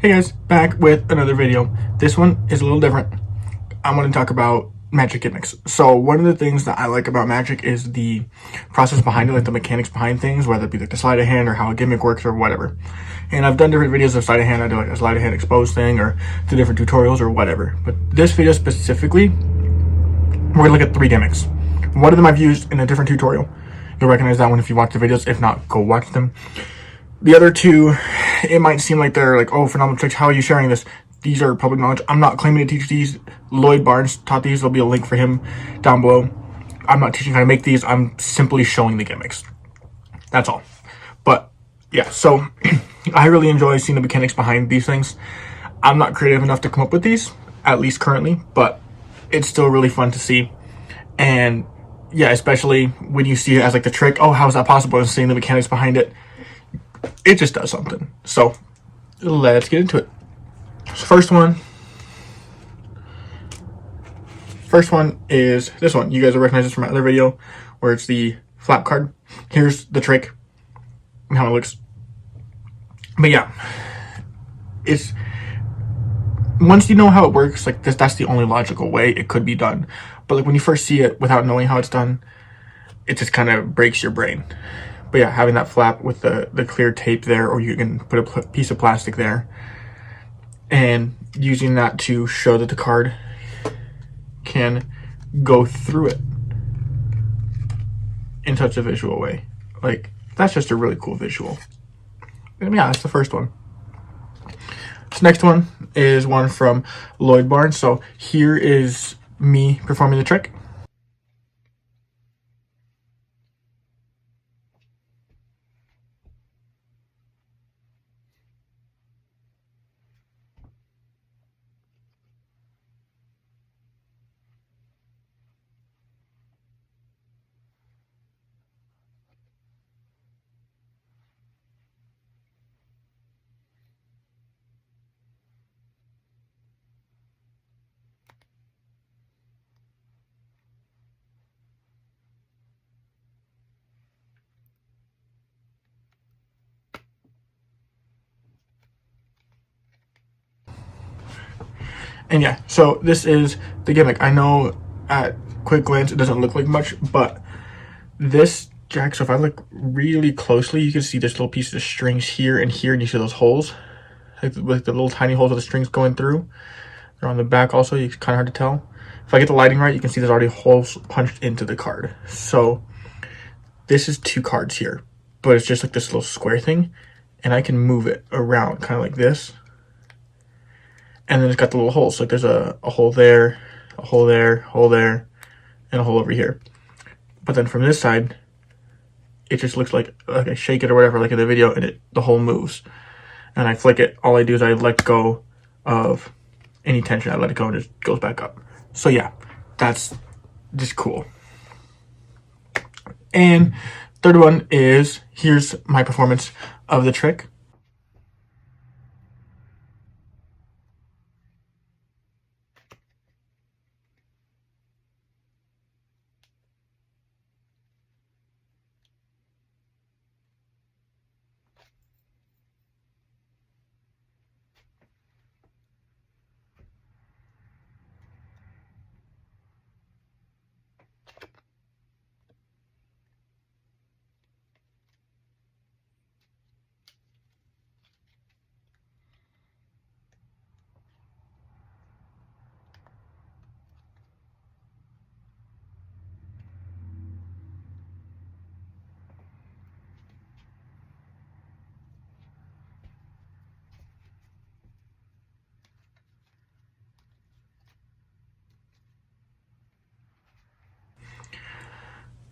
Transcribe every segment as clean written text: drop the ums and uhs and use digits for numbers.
Hey guys, back with another video. This one is a little different. I'm going to talk about Magic Gimmicks. So one of the things that I like about Magic is the process behind it, like the mechanics behind things, whether it be like the sleight of hand or how a gimmick works or whatever. And I've done different videos of sleight of hand. I do like a sleight of hand exposed thing or the different tutorials or whatever. But this video specifically, we're going to look at 3 gimmicks. One of them I've used in a different tutorial. You'll recognize that one if you watch the videos. If not, go watch them. The other 2, it might seem like they're like, oh, phenomenal tricks. How are you sharing this? These are public knowledge. I'm not claiming to teach these. Lloyd Barnes taught these. There'll be a link for him down below. I'm not teaching how to make these. I'm simply showing the gimmicks. That's all. But yeah, so I really enjoy seeing the mechanics behind these things. I'm not creative enough to come up with these, at least currently, but it's still really fun to see. And yeah, especially when you see it as like the trick. Oh, how is that possible? And seeing the mechanics behind it. It just does something. So let's get into it. So first one is this one. You guys will recognize this from my other video where it's the flap card. Here's the trick and how it looks. But yeah, it's once you know how it works, like this, that's the only logical way it could be done. But like when you first see it without knowing how it's done, it just kind of breaks your brain. But yeah, having that flap with the clear tape there, or you can put a piece of plastic there, and using that to show that the card can go through it in such a visual way. Like, that's just a really cool visual. And yeah, that's the first one. This next one is one from Lloyd Barnes. So here is me performing the trick. And yeah, so this is the gimmick. I know at quick glance it doesn't look like much, but this jack, so if I look really closely, you can see there's little pieces of strings here and here, and you see those holes, like the little tiny holes of the strings going through. They're on the back also, it's kind of hard to tell. If I get the lighting right, you can see there's already holes punched into the card. So this is 2 cards here, but it's just like this little square thing, and I can move it around kind of like this. And then it's got the little holes. So like there's a hole there, a hole there, hole there, and a hole over here. But then from this side, it just looks like I shake it or whatever, like in the video, and the hole moves. And I flick it. All I do is I let go of any tension. I let it go and it just goes back up. So yeah, that's just cool. And third one is, here's my performance of the trick.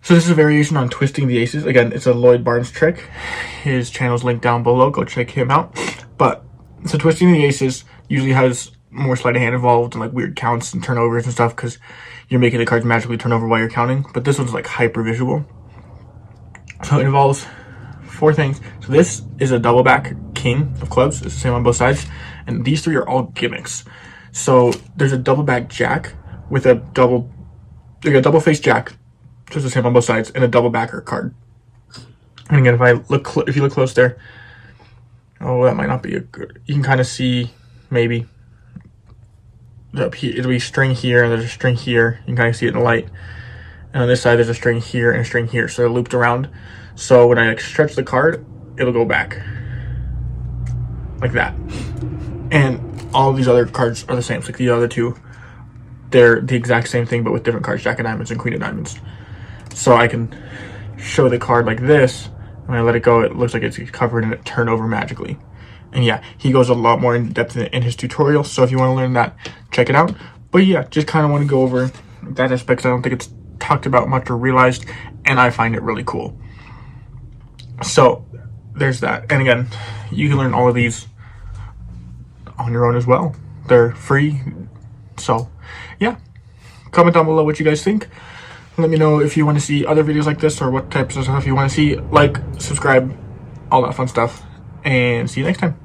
So this is a variation on twisting the aces. Again, it's a Lloyd Barnes trick. His channel's linked down below. Go check him out. But so twisting the aces usually has more sleight of hand involved and like weird counts and turnovers and stuff because you're making the cards magically turn over while you're counting. But this one's like hyper visual. So it involves 4 things. So this is a double back king of clubs. It's the same on both sides. And these 3 are all gimmicks. So there's a double back jack with a double face jack. Just the same on both sides, and a double backer card. And again, if you look close there, Oh, that might not be a good, you can kind of see maybe up here, it'll be string here and there's a string here. You can kind of see it in the light. And on this side, there's a string here and a string here. So they're looped around. So when I like stretch the card, it'll go back like that. And all these other cards are the same. So like the other two, they're the exact same thing, but with different cards, Jack of Diamonds and Queen of Diamonds. So I can show the card like this. When I let it go, it looks like it's covered and it turned over magically. And yeah, he goes a lot more in depth in his tutorial. So if you want to learn that, check it out. But yeah, just kind of want to go over that aspect. I don't think it's talked about much or realized, and I find it really cool. So there's that. And again, you can learn all of these on your own as well. They're free. So yeah, comment down below what you guys think. Let me know if you want to see other videos like this or what types of stuff you want to see. Like, subscribe, all that fun stuff, and see you next time.